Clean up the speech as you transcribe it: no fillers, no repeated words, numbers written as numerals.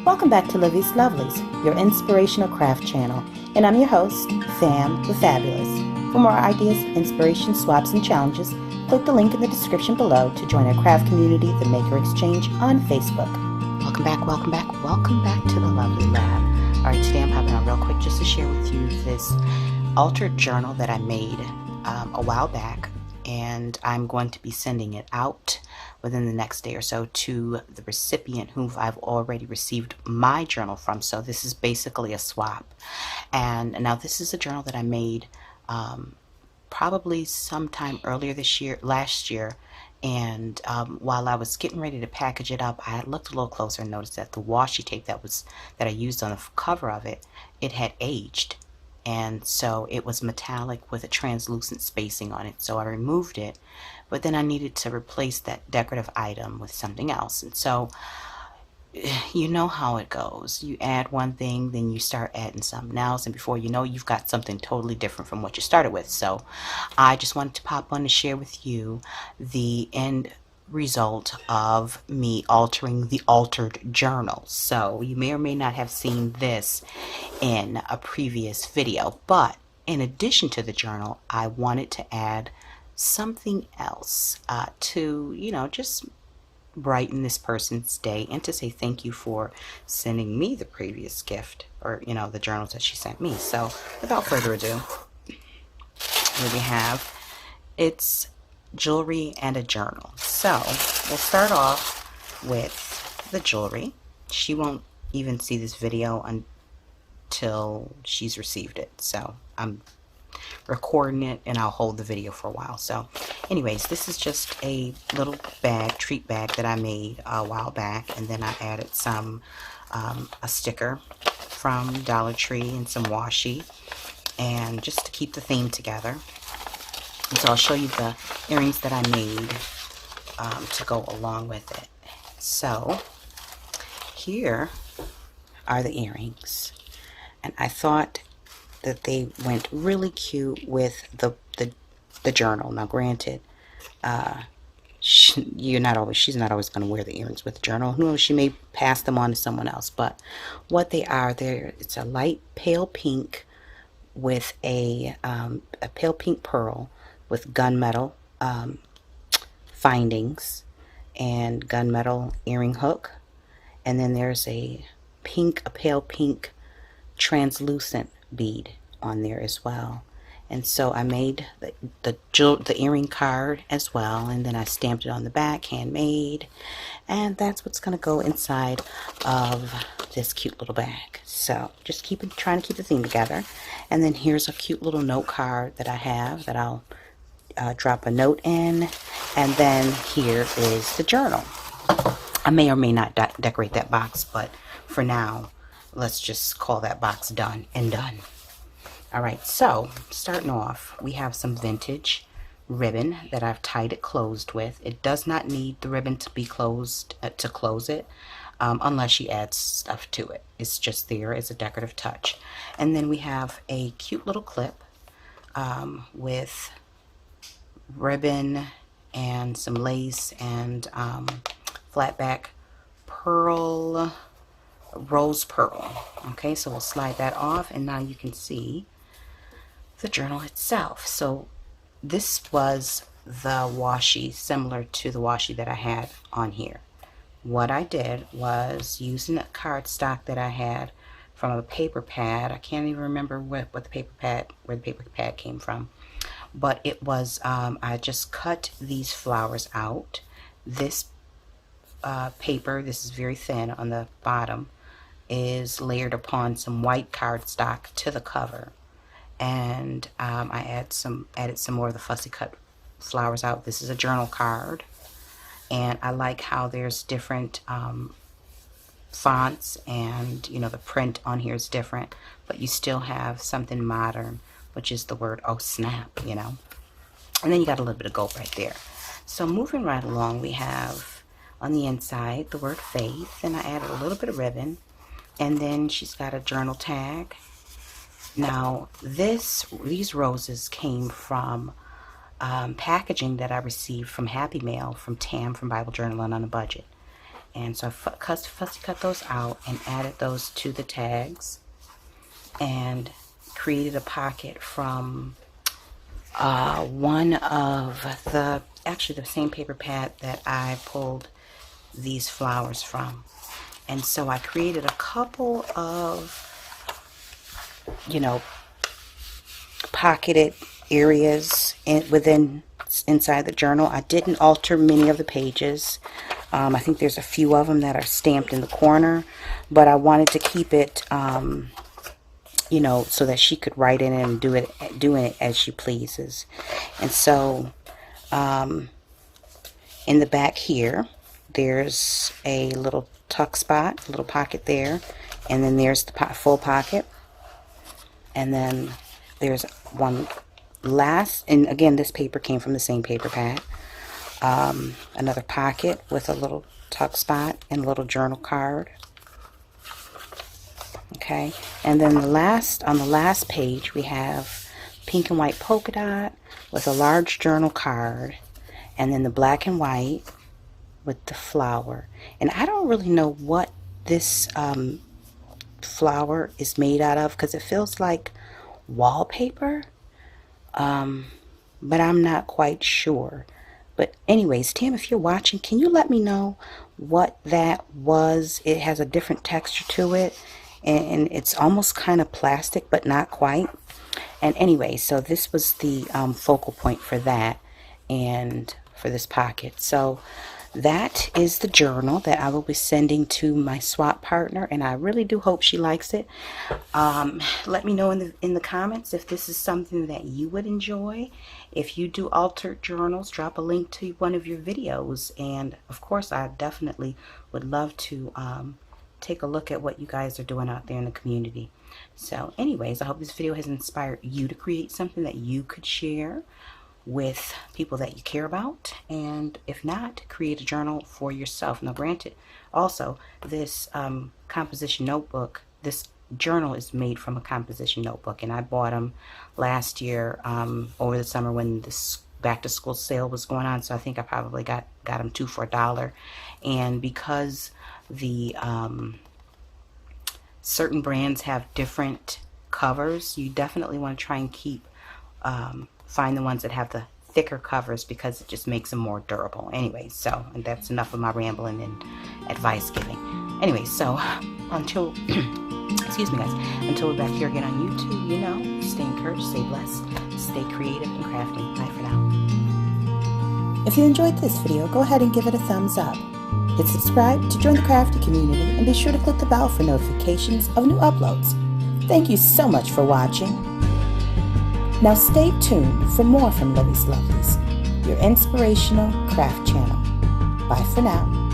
Welcome back to Livie'S Lovelies, your inspirational craft channel, and I'm your host, Fam the Fabulous. For more ideas, inspiration, swaps, and challenges, click the link in the description below to join our craft community, the Maker Exchange, on Facebook. Welcome back to the Lovely Lab. Alright, today I'm hopping on real quick just to share with you this altered journal that I made a while back, and I'm going to be sending it out within the next day or so to the recipient who I've already received my journal from. So this is basically a swap. And now this is a journal that I made probably sometime earlier last year, and while I was getting ready to package it up, I had looked a little closer and noticed that the washi tape that I used on the cover of it, it had aged. And so it was metallic with a translucent spacing on it. So I removed it, but then I needed to replace that decorative item with something else. And so you know how it goes. You add one thing, then you start adding something else, and before you know, you've got something totally different from what you started with. So I just wanted to pop on to share with you the end result of me altering the altered journal. So you may or may not have seen this in a previous video, but in addition to the journal, I wanted to add something else to, just brighten this person's day and to say thank you for sending me the previous gift, or the journals that she sent me. So without further ado, here we have it's jewelry and a journal. So we'll start off with the jewelry. She won't even see this video until she's received it, so I'm recording it and I'll hold the video for a while. So anyways, this is just a little treat bag that I made a while back, and then I added some a sticker from Dollar Tree and some washi, and just to keep the theme together. And so I'll show you the earrings that I made to go along with it. So here are the earrings, and I thought that they went really cute with the journal. Now granted, she's not always going to wear the earrings with the journal. Who knows, she may pass them on to someone else. But what they are, it's a light pale pink with a pale pink pearl with gunmetal findings and gunmetal earring hook, and then there's a pale pink translucent bead on there as well. And so I made the earring card as well, and then I stamped it on the back, handmade, and that's what's going to go inside of this cute little bag. So just trying to keep the theme together. And then here's a cute little note card that I have that I'll drop a note in, and then here is the journal. I may or may not decorate that box, but for now, let's just call that box done and done. Alright, so starting off, we have some vintage ribbon that I've tied it closed with. It does not need the ribbon to be closed to close it, unless you add stuff to it. It's just there as a decorative touch. And then we have a cute little clip with ribbon and some lace and flat back pearl, rose pearl. Okay, so we'll slide that off, and now you can see the journal itself. So this was the washi, similar to the washi that I had on here. What I did was, using a cardstock that I had from a paper pad, I can't even remember where the paper pad came from, but it was I just cut these flowers out. This paper, this is very thin on the bottom, is layered upon some white cardstock to the cover, and I added some more of the fussy cut flowers out. This is a journal card, and I like how there's different fonts, and the print on here is different, but you still have something modern, which is the word "oh snap," and then you got a little bit of gold right there. So moving right along, we have on the inside the word faith, and I added a little bit of ribbon, and then she's got a journal tag. Now these roses came from packaging that I received from Happy Mail from Tam from Bible Journaling on a Budget, And so I fussy cut those out and added those to the tags and created a pocket from one of actually the same paper pad that I pulled these flowers from. And so I created a couple of, you know, pocketed areas inside the journal. I didn't alter many of the pages. I think there's a few of them that are stamped in the corner, but I wanted to keep it, you know, so that she could write in it and doing it as she pleases. And so in the back here, there's a little tuck spot, a little pocket there, and then there's the full pocket, and then there's one last, and again this paper came from the same paper pad, another pocket with a little tuck spot and a little journal card. Okay, and then on the last page we have pink and white polka dot with a large journal card, and then the black and white with the flower. And I don't really know what this flower is made out of, because it feels like wallpaper, but I'm not quite sure. But anyways, Tim, if you're watching, can you let me know what that was? It has a different texture to it, and it's almost kind of plastic, but not quite. And anyway, so this was the focal point for that and for this pocket. So that is the journal that I will be sending to my swap partner, and I really do hope she likes it. Let me know in the comments if this is something that you would enjoy. If you do altered journals, drop a link to one of your videos, and of course I definitely would love to take a look at what you guys are doing out there in the community. So anyways, I hope this video has inspired you to create something that you could share with people that you care about, and if not, create a journal for yourself. Now granted, also this composition notebook, this journal is made from a composition notebook, and I bought them last year over the summer when this back to school sale was going on, so I think I probably got them 2 for $1. And because the certain brands have different covers, you definitely want to try and find the ones that have the thicker covers, because it just makes them more durable. Anyway, so, and that's enough of my rambling and advice giving. Anyway, so until excuse me guys, until we're back here again on YouTube, you know, stay encouraged, stay blessed, stay creative and crafting. Bye for now. If you enjoyed this video, go ahead and give it a thumbs up. Hit subscribe to join the crafty community, and be sure to click the bell for notifications of new uploads. Thank you so much for watching. Now stay tuned for more from Livie'S Lovelies, your inspirational craft channel. Bye for now.